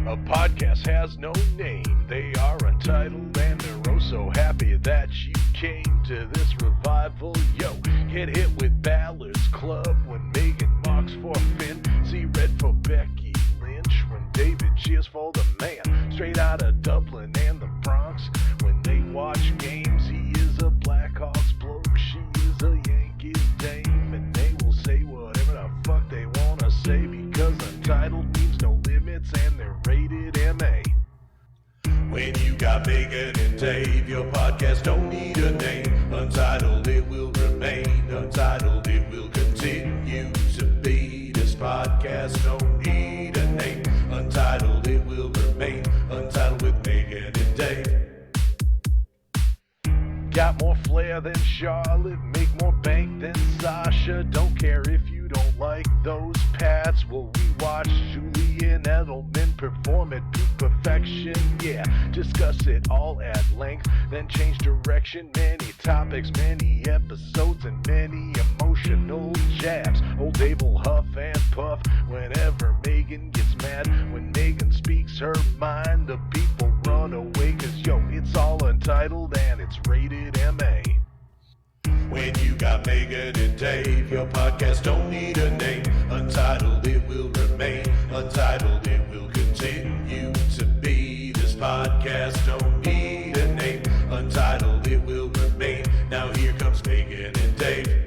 A podcast has no name. They are untitled and they're oh so happy that you came to this revival. Yo, get hit with Ballard's Club when Megan mocks for Finn. See red for Becky Lynch when David cheers for the man. Straight out of Dublin and the Bronx when they watch games. He is a Blackhawks bloke, she is a Yankees dame. And they will say whatever the fuck they wanna say because untitled means no limits and they're rated MA. When you got Megan and Dave, your podcast don't need a name. Untitled, it will remain. Untitled, it will continue to be. This podcast don't need a name. Untitled, it will remain. Untitled with Megan and Dave. Got more flair than Charlotte, make more bank than Sasha. Don't care if you don't like those Pats. Well, we watch Julian Edelman perform at peak perfection. Yeah, discuss it all at length, then change direction. Many topics, many episodes, and many emotional jabs. Old Dave will huff and puff whenever Megan gets mad. When Megan speaks her mind, the people run away. Cause yo, it's all untitled and it's rated MA. When you got Megan and Dave, your podcast don't need a name. Untitled, it will remain. Untitled, it will continue to be. This podcast don't need a name. Untitled, it will remain. Now here comes Megan and Dave.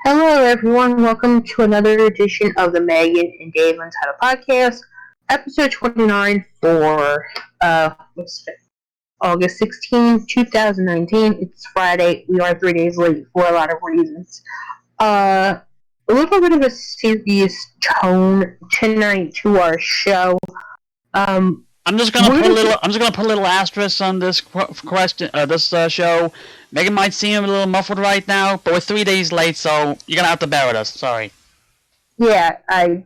Hello everyone, welcome to another edition of the Megan and Dave Untitled Podcast, episode 29 for August 16, 2019. It's Friday. We are 3 days late for a lot of reasons. A little bit of a serious tone tonight to our show. I'm just gonna put a little asterisk on this question, show. Megan might seem a little muffled right now, but we're 3 days late, so you're gonna have to bear with us. Sorry. Yeah, I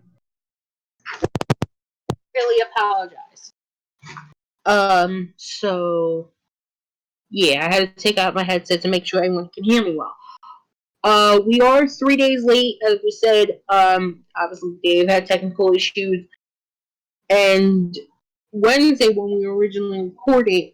really apologize. So yeah, I had to take out my headset to make sure everyone can hear me well. We are 3 days late, as we said. Obviously Dave had technical issues, and Wednesday when we originally recorded,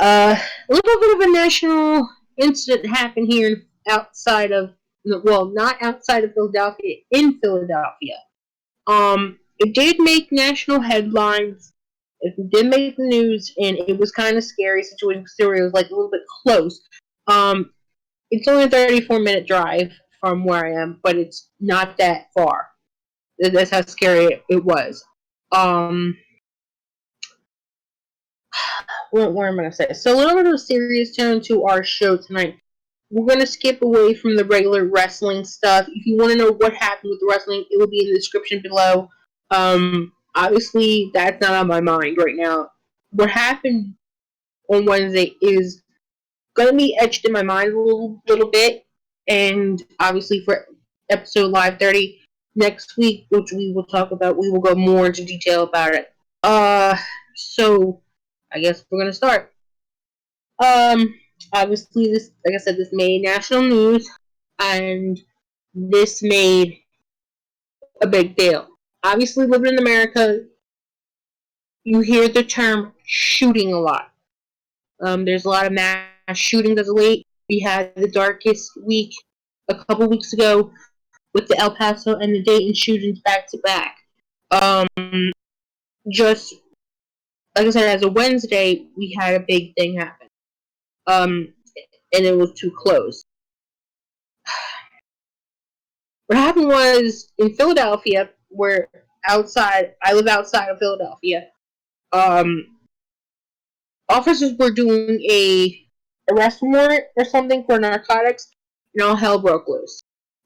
a little bit of a national incident happened here outside of, well, not outside of Philadelphia, in Philadelphia. It did make national headlines. It did make the news, and it was kind of scary situation. It was like a little bit close. It's only a 34-minute drive from where I am, but it's not that far. That's how scary it was. What am I going to say? So a little bit of a serious tone to our show tonight. We're going to skip away from the regular wrestling stuff. If you want to know what happened with the wrestling, it will be in the description below. Obviously, that's not on my mind right now. What happened on Wednesday is going to be etched in my mind a little bit. And obviously for episode Live 30 next week, which we will talk about, we will go more into detail about it. So I guess we're gonna start. Obviously, this, like I said, this made national news, and this made a big deal. Obviously, living in America, you hear the term shooting a lot. There's a lot of mass shootings as of late. We had the darkest week a couple weeks ago with the El Paso and the Dayton shootings back to back. Just like I said, as a Wednesday, we had a big thing happen. And it was too close. What happened was, in Philadelphia, I live outside of Philadelphia, officers were doing a arrest warrant or something for narcotics, and all hell broke loose.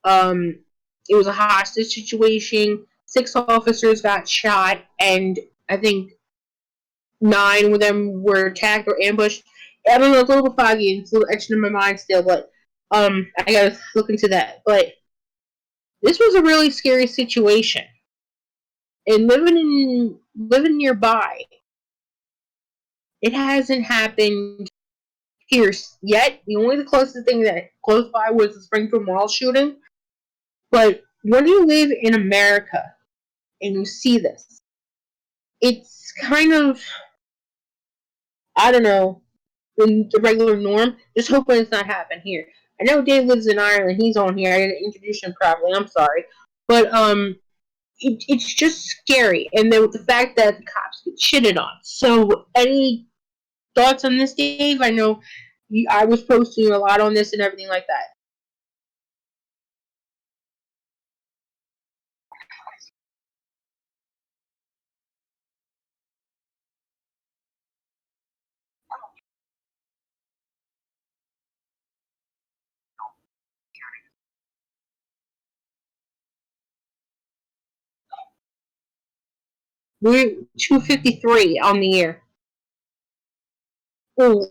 It was a hostage situation. 6 officers got shot, and I think 9 of them were attacked or ambushed, I mean, it's a little foggy and it's a little etched in my mind still, but I gotta look into that. But this was a really scary situation. And living nearby, it hasn't happened here yet. The closest thing that close by was the Springfield Mall shooting. But when you live in America and you see this, it's kind of, I don't know, the regular norm. Just hoping it's not happening here. I know Dave lives in Ireland. He's on here. I didn't introduce him properly. I'm sorry, but it's just scary. And then with the fact that the cops get shitted on. So, any thoughts on this, Dave? I know I was posting a lot on this and everything like that. We're 253 on the air. Ooh.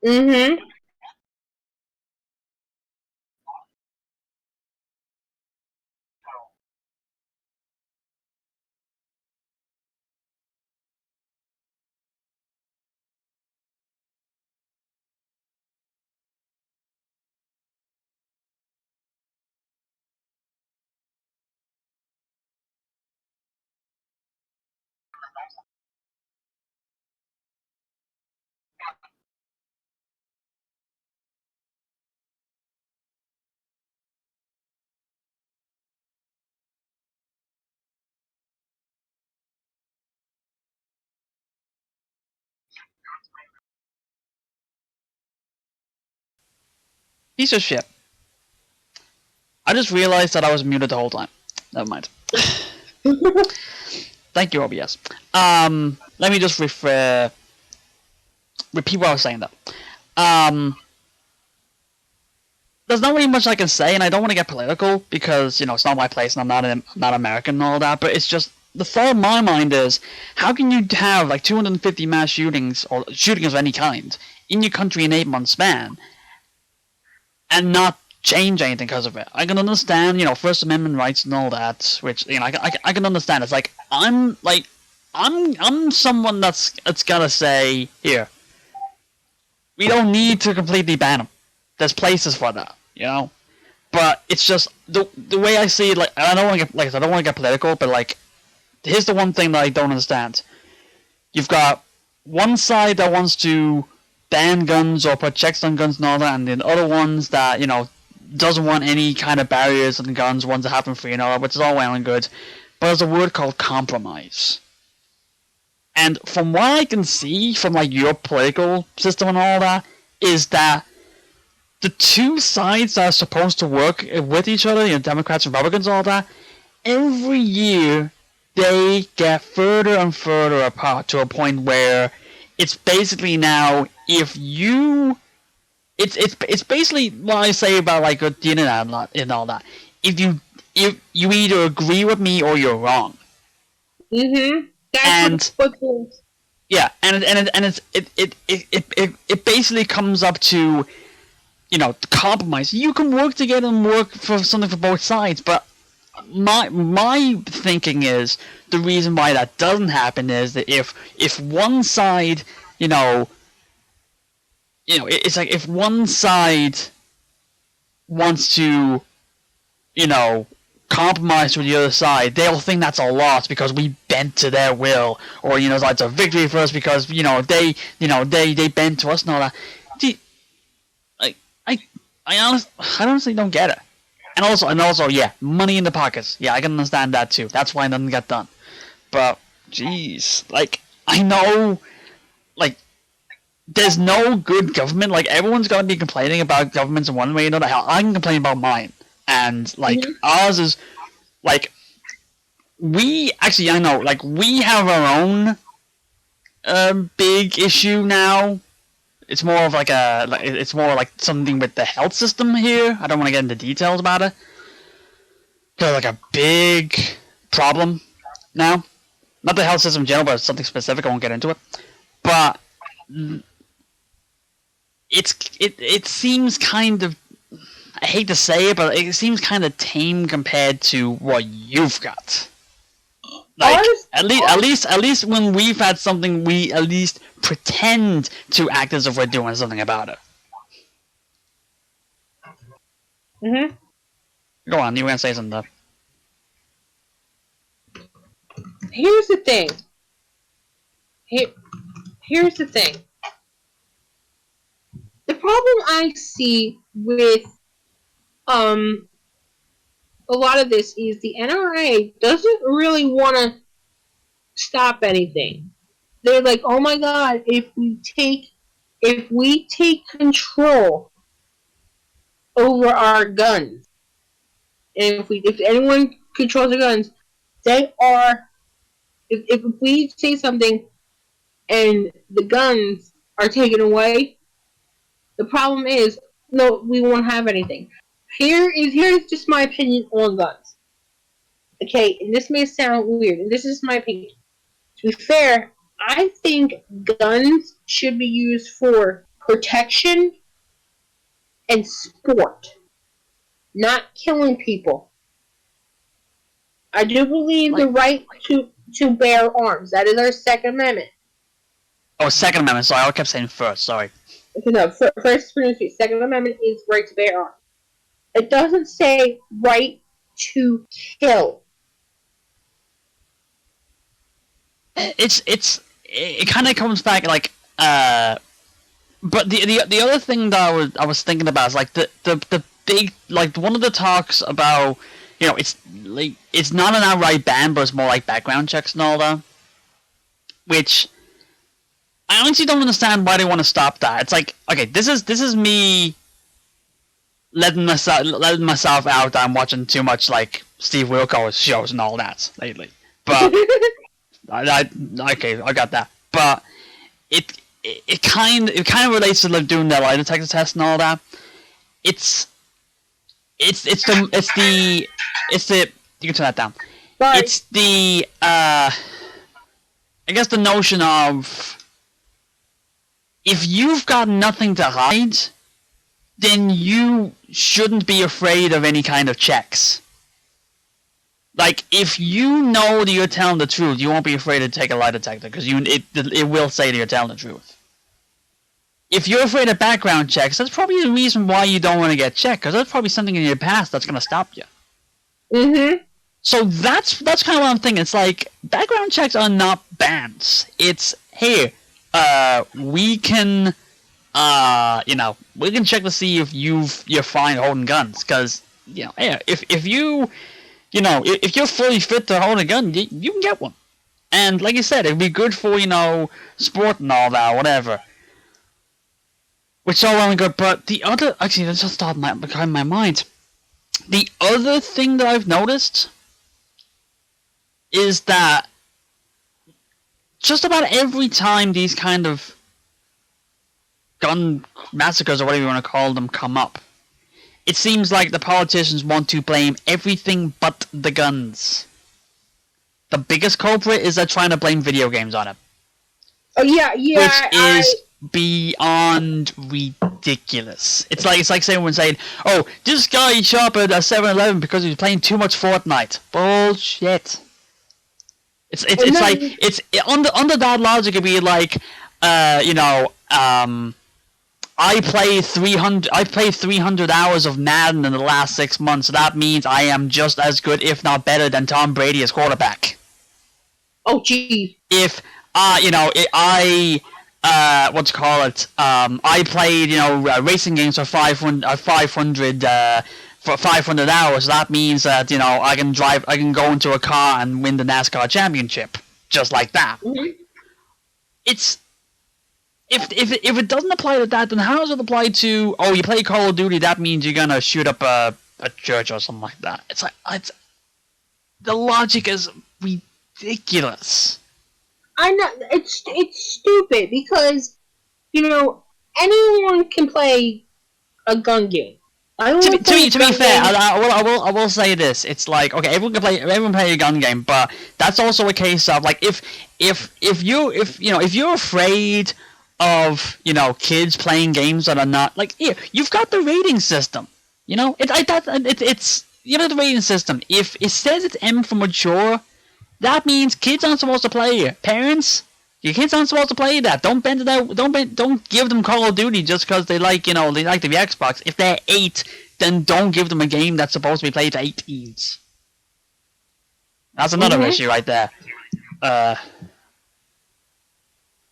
Mm-hmm. Piece of shit. I just realized that I was muted the whole time. Never mind. Thank you, OBS. Let me just repeat what I was saying though. There's not really much I can say, and I don't want to get political because it's not my place, and I'm not American and all that. But it's just the thought in my mind is, how can you have like 250 mass shootings or shootings of any kind in your country in 8 months span, and not change anything because of it? I can understand, First Amendment rights and all that, which I can understand. It's like I'm someone that's gotta say here. We don't need to completely ban them. There's places for that, But it's just the way I see it. Like, I don't want to get I don't want to get political, but like, here's the one thing that I don't understand. You've got one side that wants to ban guns or put checks on guns and all that, and the other ones that doesn't want any kind of barriers on guns, ones that have them free and all that, which is all well and good. But there's a word called compromise. And from what I can see from like your political system and all that, is that the two sides that are supposed to work with each other, Democrats and Republicans and all that, every year they get further and further apart to a point where it's basically now it's basically what I say about like the internet and all that. If you either agree with me or you're wrong. Mm-hmm. Yeah, and it basically comes up to compromise. You can work together and work for something for both sides, but my thinking is the reason why that doesn't happen is that if one side it's like if one side wants to compromise with the other side, they'll think that's a loss because we bent to their will, or it's a victory for us because they bent to us and all that. I honestly don't get it. And also, yeah, money in the pockets. Yeah, I can understand that too. That's why it doesn't get done. But jeez, like I know, like there's no good government. Like, everyone's going to be complaining about governments in one way or another. Hell, I can complain about mine. And, like, ours is, like, we have our own big issue now. It's more of it's more like something with the health system here. I don't want to get into details about it. There's like a big problem now. Not the health system in general, but something specific. I won't get into it. But it seems kind of, I hate to say it, but it seems kind of tame compared to what you've got. Like, at least when we've had something, we at least pretend to act as if we're doing something about it. Mhm. Go on, you were gonna say something though. Here's the thing. Here's the thing. The problem I see with a lot of this is the NRA doesn't really want to stop anything. They're like, oh my god, if we take control over our guns, and if anyone controls the guns, they are. If we say something and the guns are taken away, the problem is, no, we won't have anything. Here's just my opinion on guns. Okay, and this may sound weird, and this is my opinion. To be fair, I think guns should be used for protection and sport, not killing people. I do believe the right to bear arms. That is our Second Amendment. Oh, Second Amendment. Sorry, I kept saying first. Sorry. No, First Amendment. Second Amendment is right to bear arms. It doesn't say right to kill. It kind of comes back like but the other thing that I was thinking about is like the big, like, one of the talks about, you know, it's like it's not an outright ban, but it's more like background checks and all that, which I honestly don't understand why they want to stop that. It's like, okay, this is me letting myself out that I'm watching too much like Steve Wilkos shows and all that lately, but I got that, but it kind of relates to like doing the lie detector test and all that. It's the you can turn that down. But It's the I guess the notion of, if you've got nothing to hide, then you shouldn't be afraid of any kind of checks. Like, if you know that you're telling the truth, you won't be afraid to take a lie detector, because it will say that you're telling the truth. If you're afraid of background checks, that's probably the reason why you don't want to get checked, because that's probably something in your past that's going to stop you. Mm-hmm. So that's kind of what I'm thinking. It's like, background checks are not bans. It's, hey, we can, we can check to see if you're fine holding guns, because, you know, hey, if you're fully fit to hold a gun, you can get one. And like you said, it'd be good for, sport and all that, whatever. Which is all well and good, but the other, actually, that's just thought behind my mind. The other thing that I've noticed is that just about every time these kind of gun massacres, or whatever you want to call them, come up, it seems like the politicians want to blame everything but the guns. The biggest culprit is they're trying to blame video games on it. Oh yeah. Which is beyond ridiculous. It's like someone saying, "Oh, this guy shot up at 7-Eleven because he was playing too much Fortnite." Bullshit. It's under that logic, it'd be like, I played 300 hours of Madden in the last 6 months. So that means I am just as good, if not better, than Tom Brady as quarterback. Oh, gee. If I played, racing games for 500 hours. That means that, I can go into a car and win the NASCAR championship, just like that. Mm-hmm. It's if it doesn't apply to that, then how does it apply to, oh, you play Call of Duty, that means you're gonna shoot up a church or something like that? It's like, the logic is ridiculous. I know it's stupid because anyone can play a gun game. To be fair, I will say this. It's like, okay, everyone can play a gun game, but that's also a case of like if you're afraid of kids playing games that are not like, you've got the rating system. It's you have the rating system. If it says it's M for mature, that means kids aren't supposed to play it. Parents, your kids aren't supposed to play that. Don't bend it out. Don't give them Call of Duty just because they like the Xbox. If they're 8, then don't give them a game that's supposed to be played to 18s. That's another issue right there.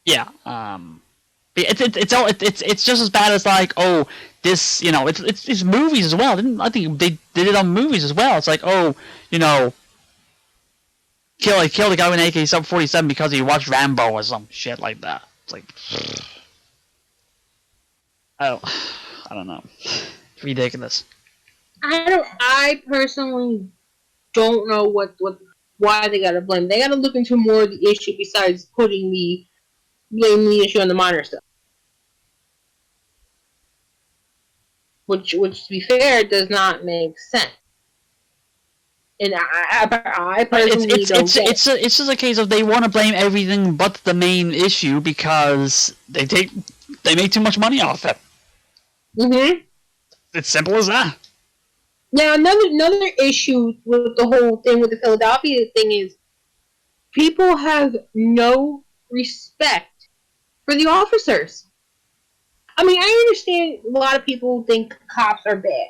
Yeah. It's just as bad as like, oh, this, it's movies as well. I think they did it on movies as well. It's like, oh, kill the guy with an AK-47 because he watched Rambo or some shit like that. It's like, I don't know. It's ridiculous. I personally don't know why they gotta blame. They gotta look into more of the issue besides blaming the issue on the minor stuff. Which to be fair, does not make sense. And I personally don't get it. It's just a case of they want to blame everything but the main issue because they make too much money off it. It's simple as that. Now another issue with the whole thing with the Philadelphia thing is people have no respect for the officers. I mean, I understand a lot of people think cops are bad.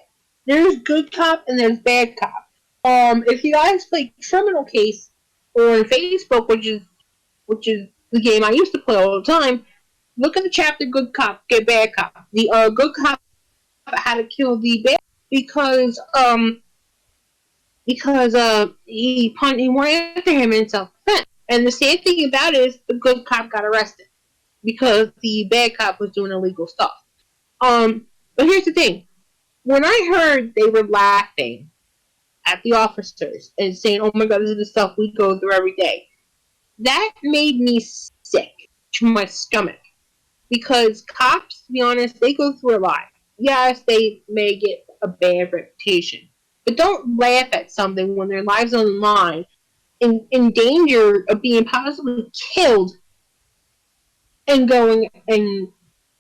There's good cop and there's bad cop. If you guys play Criminal Case on Facebook, which is the game I used to play all the time, look at the chapter "Good Cop, Get Bad Cop." The good cop had to kill the bad because he went after him in self-defense. And the sad thing about it is the good cop got arrested because the bad cop was doing illegal stuff. But here's the thing: when I heard they were laughing at the officers and saying, "Oh my God, this is the stuff we go through every day," that made me sick to my stomach. Because cops, to be honest, they go through a lot. Yes, they may get a bad reputation, but don't laugh at something when their lives are on the line, in danger of being possibly killed, and going and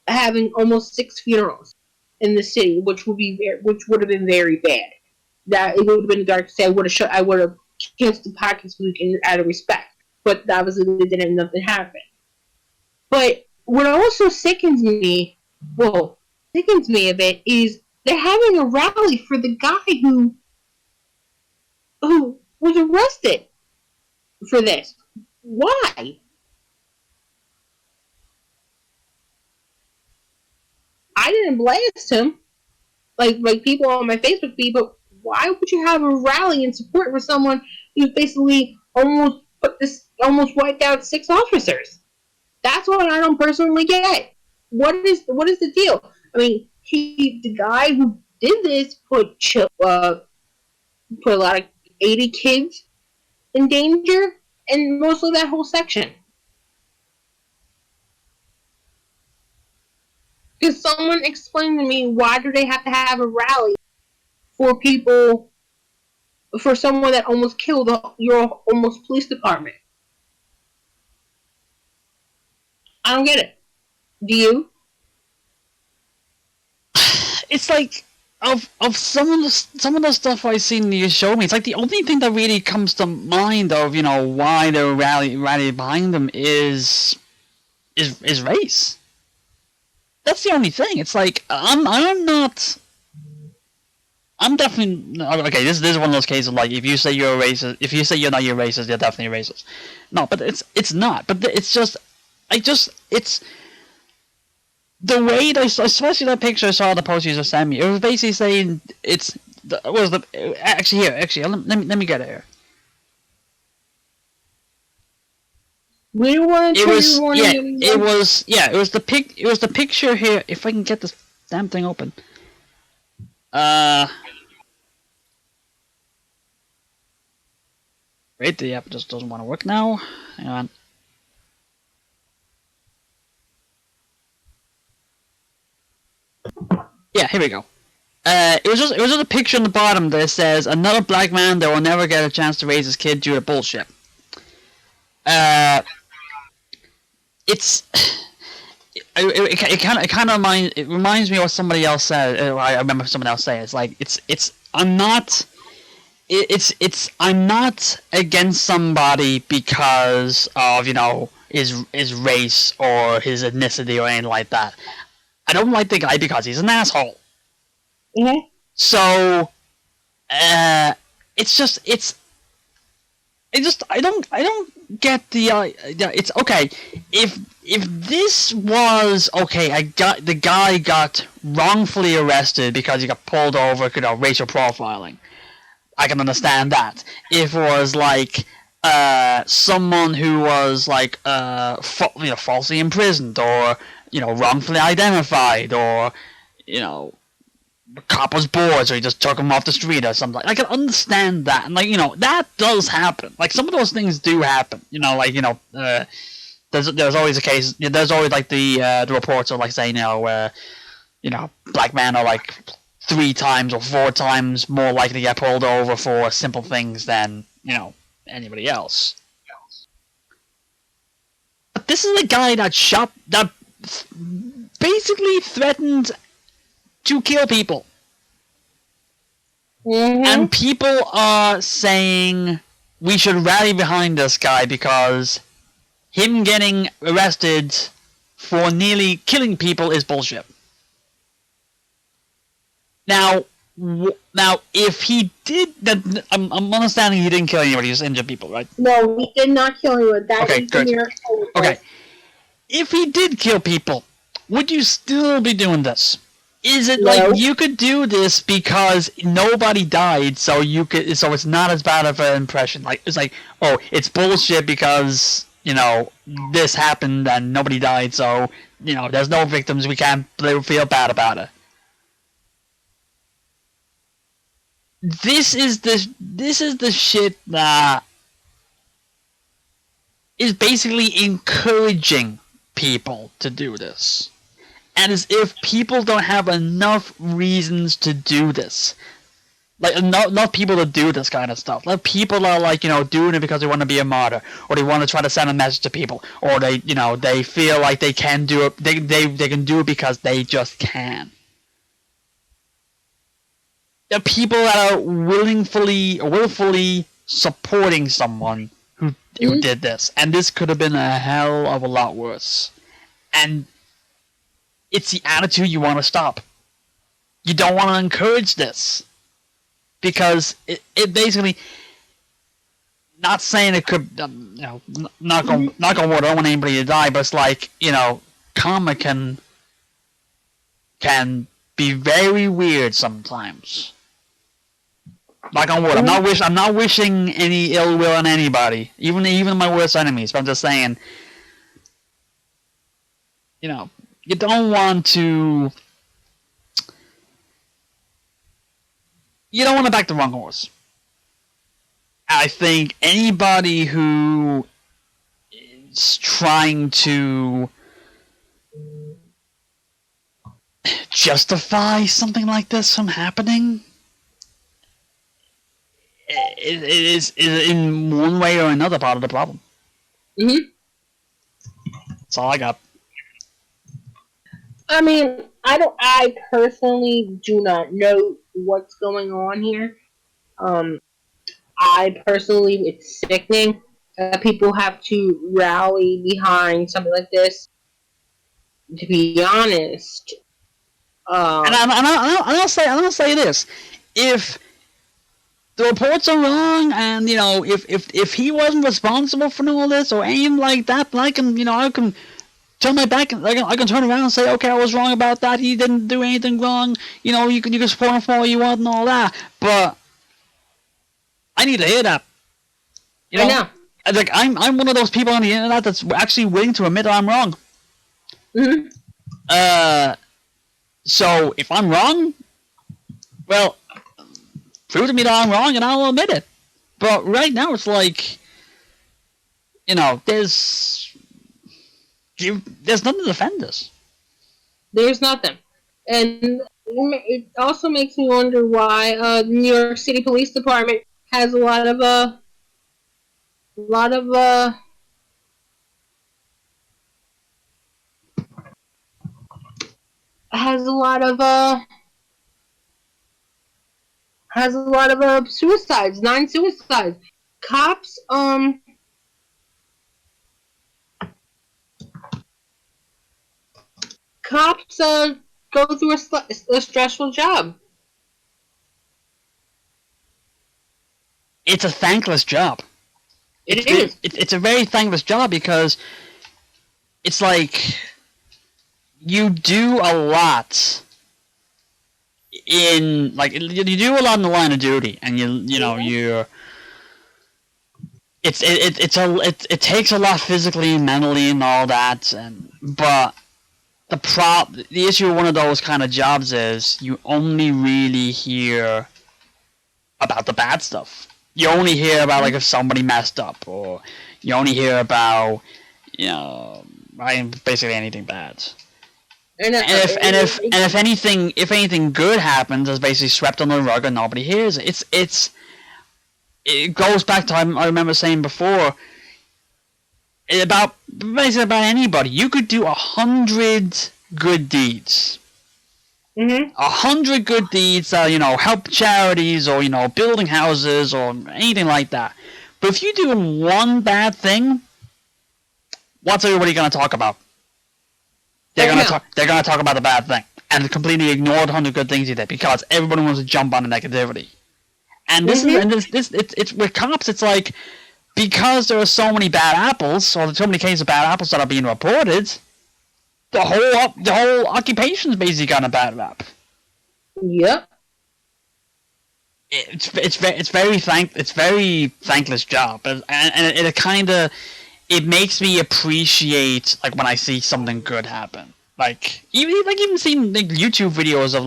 having almost 6 funerals in the city, which would have been very bad. That it would have been dark to say. I would have canceled the podcast week out of respect, but obviously it didn't. Nothing happened. But what also sickens me a bit is they're having a rally for the guy who was arrested for this. Why? I didn't blast him like people on my Facebook feed, but why would you have a rally in support for someone who basically almost wiped out 6 officers? That's what I don't personally get. What is the deal? I mean, the guy who did this put a lot of 80 kids in danger, and mostly that whole section. Can someone explain to me why do they have to have a rally for someone that almost killed your almost police department? I don't get it. Do you? It's like of some of the stuff I've seen you show me. It's like the only thing that really comes to mind of why they're rally behind them is race. That's the only thing. It's like I'm definitely okay. This is one of those cases of like if you say you're a racist, if you say you're not, you're racist, you're definitely a racist. No, but it's not. But it's just it's the way they, especially that picture I saw the post you just sent me. It was basically saying actually let me get it here. We don't want to It was trigger warning. it was the picture here. If I can get this damn thing open. Wait, the app just doesn't want to work now. Hang on. Yeah, here we go. It was just a picture on the bottom that says another black man that will never get a chance to raise his kid due to bullshit. It's it kind of reminds me of what somebody else said. I remember someone else saying it's like I'm not against somebody because of his race or his ethnicity or anything like that. I don't like the guy because he's an asshole. Mm-hmm. So, I don't get the it's okay if this was okay. The guy got wrongfully arrested because he got pulled over, racial profiling. I can understand that. If it was like someone who was like falsely imprisoned or wrongfully identified or the cop was bored, so he just took him off the street or something. I can understand that, and that does happen. Like some of those things do happen. There's always a case. There's always like the reports of like saying black men are like 3 times or 4 times more likely to get pulled over for simple things than anybody else. But this is a guy that basically threatened to kill people. Mm-hmm. And people are saying we should rally behind this guy because him getting arrested for nearly killing people is bullshit. Now, if he did that, I'm understanding he didn't kill anybody, he just injured people, right? No, he did not kill anyone. That is good. the miracle. Okay. If he did kill people, would you still be doing this? Is it like you could do this because nobody died, so it's not as bad of an impression? Like it's like, oh, it's bullshit because this happened and nobody died, so there's no victims. We can't feel bad about it. This is the shit that is basically encouraging people to do this. And as if people don't have enough reasons to do this. Like, not people to do this kind of stuff. Like, people are, like, doing it because they want to be a martyr. Or they want to try to send a message to people. Or they, they feel like they can do it. They can do it because they just can. The people that are willfully supporting someone who did this. And this could have been a hell of a lot worse. And it's the attitude you want to stop. You don't want to encourage this. Because it basically, not saying it could, not on wood, I don't want anybody to die, but it's like, karma can be very weird sometimes. Knock on wood. I'm not wishing any ill will on anybody, even my worst enemies. But I'm just saying, you don't want to. You don't want to back the wrong horse. I think anybody who is trying to justify something like this from happening is in one way or another part of the problem. Mm-hmm. That's all I got. I mean, I personally do not know what's going on here. I personally, it's sickening that people have to rally behind something like this. To be honest, and I'll say this: if the reports are wrong, and if he wasn't responsible for all this or anything like that, then I can turn my back and I can turn around and say, okay, I was wrong about that. He didn't do anything wrong. You can support him for all you want and all that. But I need to hear that. I know. like I'm one of those people on the internet that's actually willing to admit that I'm wrong. So if I'm wrong, well, prove to me that I'm wrong, and I'll admit it. But right now, it's like, there's nothing to defend this. There's nothing, and it also makes me wonder why the New York City Police Department has a lot of suicides, 9 suicides. Cops go through a stressful job. It's a thankless job. It's a very thankless job because it's like you do a lot in you do a lot in the line of duty, and it takes a lot physically and mentally and all that, but the issue with one of those kind of jobs is you only really hear about the bad stuff. You only hear about if somebody messed up, or you only hear about basically anything bad. And if anything good happens, it's basically swept under the rug and nobody hears it. It goes back to I remember saying before about anybody. You could do 100 good deeds. 100 good deeds, help charities, or building houses, or anything like that. But if you do one bad thing, what's everybody going to talk about? They're going to talk about the bad thing and completely ignore the 100 good things you did because everybody wants to jump on the negativity. And it's with cops. It's like because there are so many bad apples, or so many cases of bad apples that are being reported, the whole occupation's basically got a bad rap. Yep. It's very thankless job, and it kind of makes me appreciate when I see something good happen. Even seeing YouTube videos of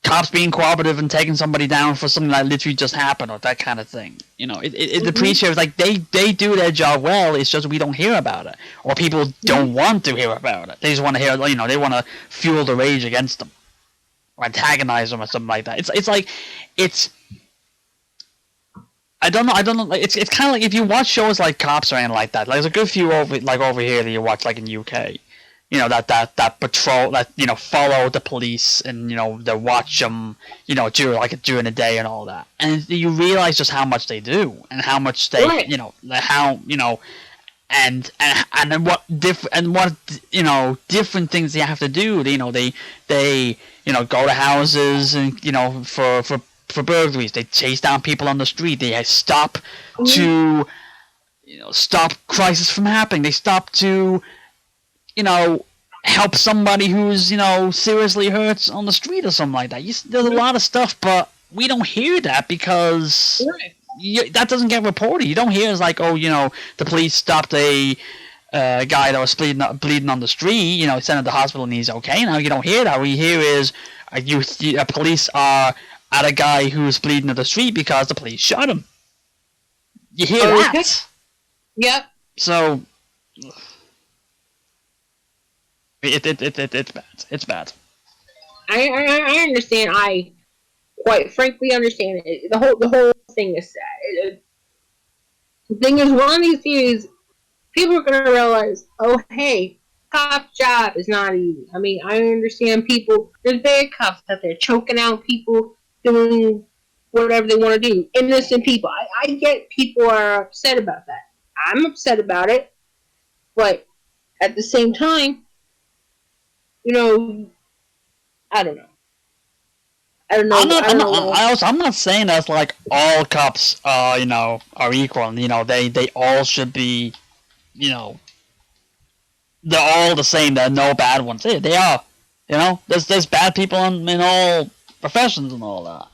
cops being cooperative and taking somebody down for something that literally just happened, or that kind of thing. It appreciates they do their job well. It's just we don't hear about it, or people don't want to hear about it. They just want to hear, they want to fuel the rage against them, or antagonize them, or something like that. I don't know. It's kind of like if you watch shows like Cops or anything like that. There's a good few over here that you watch, in UK. That patrol, that follow the police, and they watch them, during the day and all that, and you realize just how much they do and how much they, and what different things they have to do. They go to houses and for burglaries. They chase down people on the street. They stop to stop crisis from happening. They stop to help somebody who's, seriously hurt on the street or something like that. There's a lot of stuff, but we don't hear that because that doesn't get reported. You don't hear it's the police stopped a guy that was bleeding on the street, sent him to the hospital and he's okay. Now you don't hear that. What you hear is police are at a guy who's bleeding on the street because the police shot him. You hear that. Yep. So it's bad. It's bad. I understand. I quite frankly understand it. The whole thing is sad. The thing is, one of these days, people are gonna realize, oh hey, cop's job is not easy. I mean, I understand people. There's bad cops out there choking out people, doing whatever they want to do. Innocent people. I get people are upset about that. I'm upset about it, but at the same time, I don't know. I'm not saying that's all cops, are equal, and they all should be, they're all the same. There are no bad ones. They are, there's bad people in all professions and all that.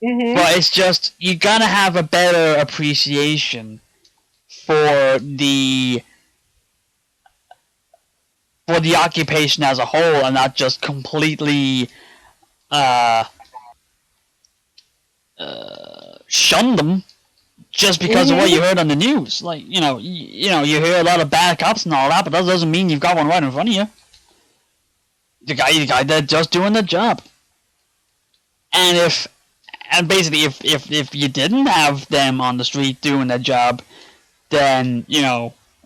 But it's just, you gotta have a better appreciation for the occupation as a whole, and not just completely shun them just because of what you heard on the news. Like, you hear a lot of bad cops and all that, but that doesn't mean you've got one right in front of you. The guy that's just doing the job. And basically if you didn't have them on the street doing the job, then,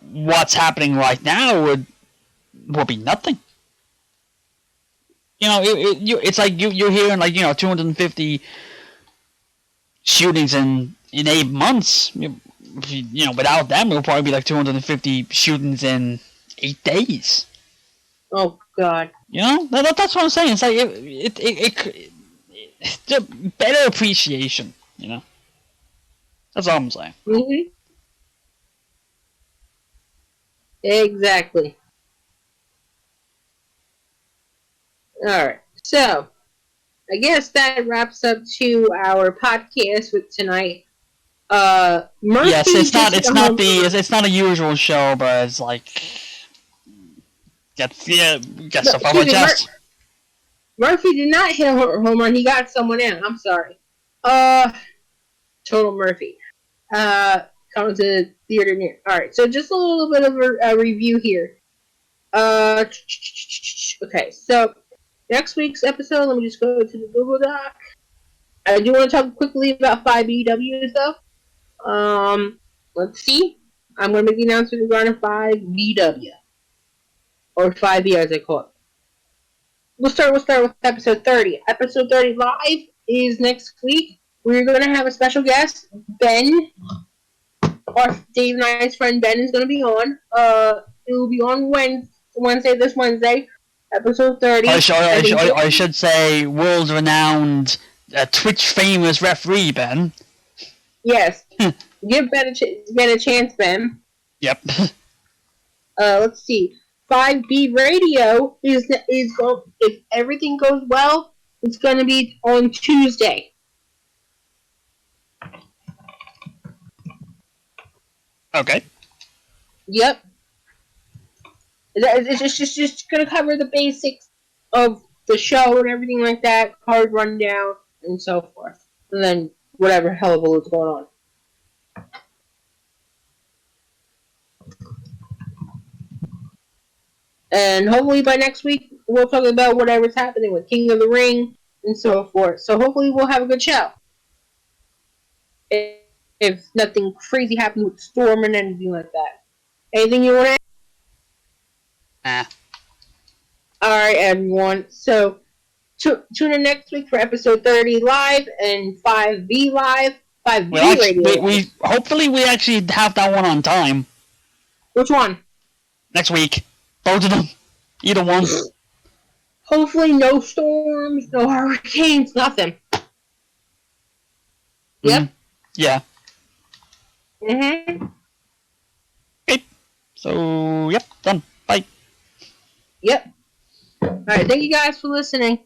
what's happening right now would be nothing. It's like you're hearing, like, 250 shootings in 8 months. Without them, it would probably be like 250 shootings in 8 days. Oh God. That's what I'm saying. It's like it's better appreciation. That's all I'm saying. Mm-hmm. Exactly. Alright, so I guess that wraps up to our podcast with tonight. Murphy, yes, it's not a usual show, but it's like get stuff off my chest. Murphy did not hit a home run. He got someone in. I'm sorry. Total Murphy. Coming to the theater near. All right, so just a little bit of a review here. Okay, so next week's episode, let me just go to the Google Doc. I do want to talk quickly about 5BW stuff. Let's see. I'm going to make the announcement regarding 5BW. Or 5B as I call it. We'll start with episode 30. Episode 30 live is next week. We're going to have a special guest, Ben. Our Dave and I's friend Ben is going to be on. It will be on this Wednesday, episode 30. I should say world-renowned, Twitch-famous referee, Ben. Yes. Give Ben a chance, Ben. Yep. Let's see. 5B Radio is going. If everything goes well, it's going to be on Tuesday. Okay. Yep. It's just going to cover the basics of the show and everything like that, card rundown and so forth, and then whatever hell is going on. And hopefully by next week, we'll talk about whatever's happening with King of the Ring and so forth. So hopefully we'll have a good show. If nothing crazy happens with Storm and anything like that. Anything you want to add? Alright, everyone. So tune in next week for episode 30 live and 5B live. 5B radio. Hopefully we actually have that one on time. Which one? Next week. Both of them. Either one. Hopefully no storms, no hurricanes, nothing. Yep. Yeah. Mm-hmm. Okay. So, yep, done. Bye. Yep. Alright, thank you guys for listening.